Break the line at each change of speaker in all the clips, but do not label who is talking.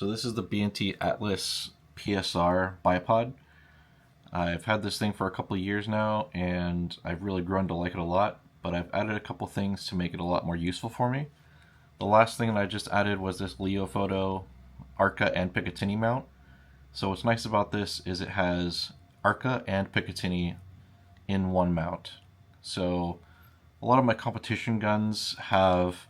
So this is the B&T Atlas PSR bipod. I've had this thing for a couple of years now and I've really grown to like it a lot, but I've added a couple things to make it a lot more useful for me. The last thing that I just added was this Leofoto Arca and picatinny mount. So what's nice about this is it has Arca and picatinny in one mount. So a lot of my competition guns have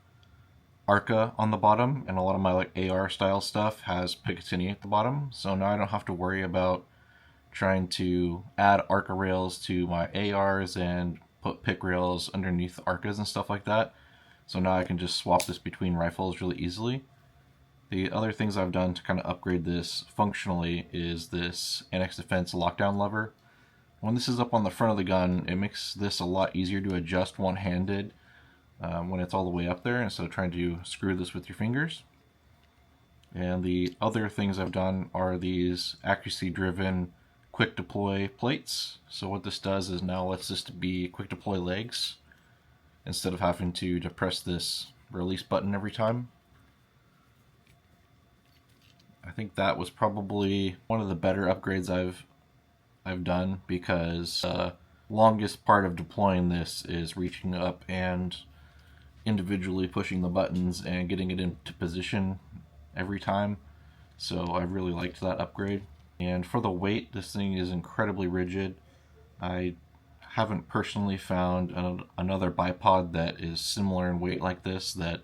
Arca on the bottom, and a lot of my AR style stuff has picatinny at the bottom. So now I don't have to worry about trying to add Arca rails to my ARs and put pic rails underneath Arcas and stuff like that. So now I can just swap this between rifles really easily. The other things I've done to kind of upgrade this functionally is this Annex defense lockdown lever. When this is up on the front of the gun, it makes this a lot easier to adjust one-handed when it's all the way up there instead of trying to screw this with your fingers. And the other things I've done are these accuracy driven quick deploy plates. So what this does is now lets this to be quick deploy legs instead of having to press this release button every time. I think that was probably one of the better upgrades I've done, because longest part of deploying this is reaching up and individually pushing the buttons and getting it into position every time. So I really liked that upgrade. And for the weight, this thing is incredibly rigid. I haven't personally found another bipod that is similar in weight like this that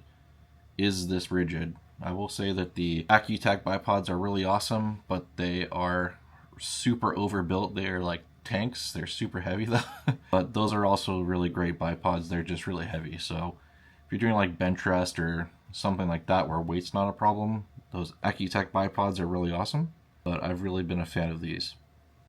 is this rigid. I will say that the AccuTac bipods are really awesome, but they are super overbuilt. They are like tanks. They're super heavy though. But those are also really great bipods. They're just really heavy. So if you're doing like bench rest or something like that where weight's not a problem, those AccuTac bipods are really awesome. But I've really been a fan of these.